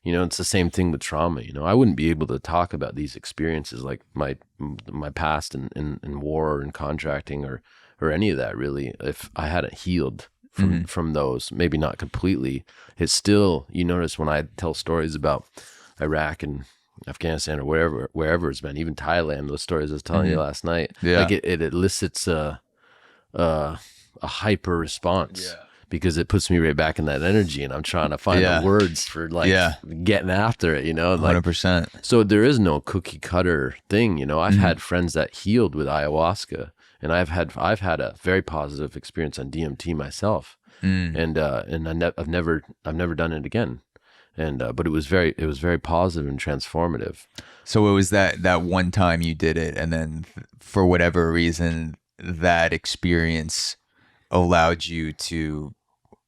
You know, it's the same thing with trauma. You know, I wouldn't be able to talk about these experiences, like my past in war and contracting or any of that, really, if I hadn't healed from those. Maybe not completely. It's still, you notice when I tell stories about Iraq and Afghanistan or wherever it's been, even Thailand, those stories I was telling you last night, like it elicits a hyper response. Because it puts me right back in that energy, and I'm trying to find the words for like getting after it, you know, like 100%. So there is no cookie cutter thing, you know. I've had friends that healed with ayahuasca, and I've had a very positive experience on DMT myself, and I've never done it again, and but it was very positive and transformative. So it was that one time you did it, and then for whatever reason, that experience allowed you to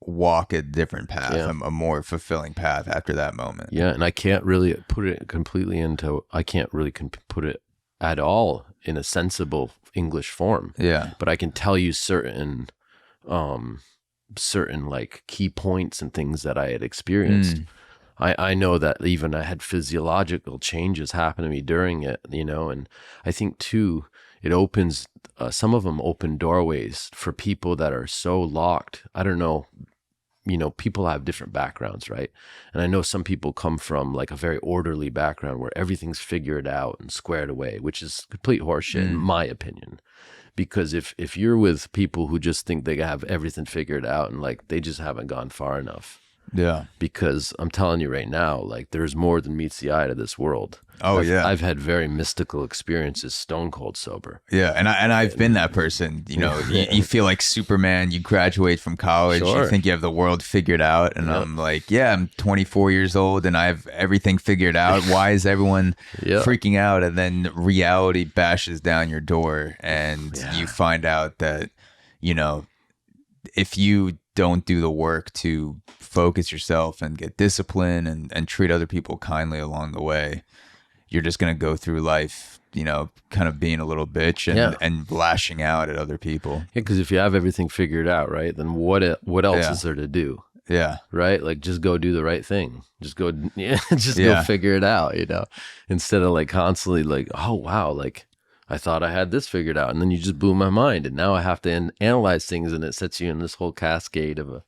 walk a different path, a more fulfilling path after that moment. Yeah, and I can't really put it completely I can't really put it at all in a sensible English form. Yeah. But I can tell you certain like key points and things that I had experienced. I know that even I had physiological changes happen to me during it, you know, and I think too, it opens, some of them open doorways for people that are so locked. I don't know, you know, people have different backgrounds, right? And I know some people come from like a very orderly background where everything's figured out and squared away, which is complete horseshit in my opinion. Because if you're with people who just think they have everything figured out and like they just haven't gone far enough. Yeah. Because I'm telling you right now, like there's more than meets the eye to this world. Oh, I've had very mystical experiences stone cold sober. Yeah, and I've been that person. You know, you feel like Superman. You graduate from college, you think you have the world figured out, and I'm like, I'm 24 years old and I have everything figured out. Why is everyone freaking out? And then reality bashes down your door, and you find out that, you know, if you don't do the work to focus yourself and get discipline and treat other people kindly along the way, you're just going to go through life, you know, kind of being a little bitch and lashing out at other people. Yeah, because if you have everything figured out, right, then what else is there to do? Yeah. Right? Like just go do the right thing. Just go go figure it out, you know, instead of like constantly like, oh, wow, like I thought I had this figured out, and then you just blew my mind, and now I have to analyze things, and it sets you in this whole cascade of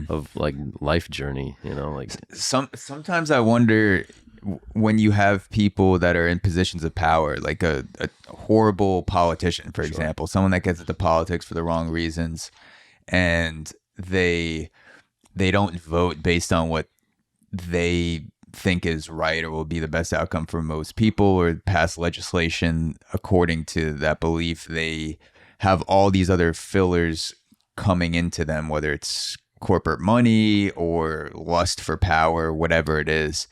of like life journey, you know. Like sometimes I wonder when you have people that are in positions of power, like a horrible politician, for example, someone that gets into politics for the wrong reasons, and they don't vote based on what they think is right or will be the best outcome for most people, or pass legislation according to that belief. They have all these other fillers coming into them, whether it's corporate money or lust for power, whatever it is.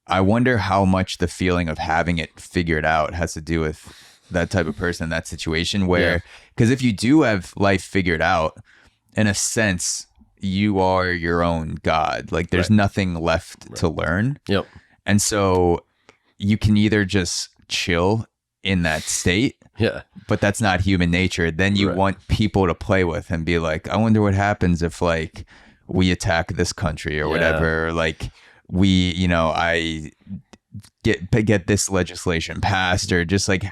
I wonder how much the feeling of having it figured out has to do with that type of person in that situation, where, because if you do have life figured out, in a sense, you are your own God. Like there's nothing left to learn. Yep. And so you can either just chill in that state, but that's not human nature. Then you want people to play with and be like, I wonder what happens if like we attack this country or whatever, or like we, you know, I get this legislation passed, or just like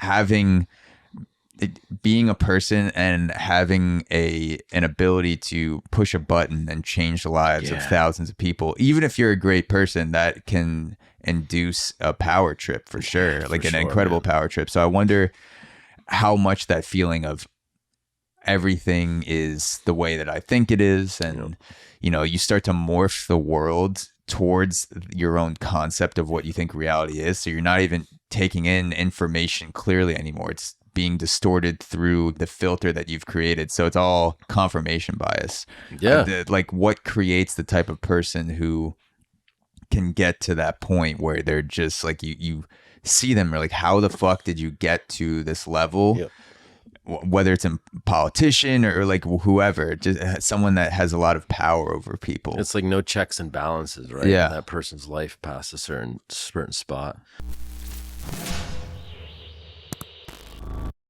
being a person and having an ability to push a button and change the lives of thousands of people. Even if you're a great person, that can induce a power trip for sure, like an incredible power trip. So I wonder how much that feeling of everything is the way that I think it is. And, you know, you start to morph the world towards your own concept of what you think reality is. So you're not even taking in information clearly anymore. It's being distorted through the filter that you've created. So it's all confirmation bias. Yeah. Like what creates the type of person who can get to that point where they're just like, you see them, you're like, how the fuck did you get to this level? Yep. Whether it's a politician or like whoever, just someone that has a lot of power over people. It's like no checks and balances, right? Yeah. In that person's life past a certain spot.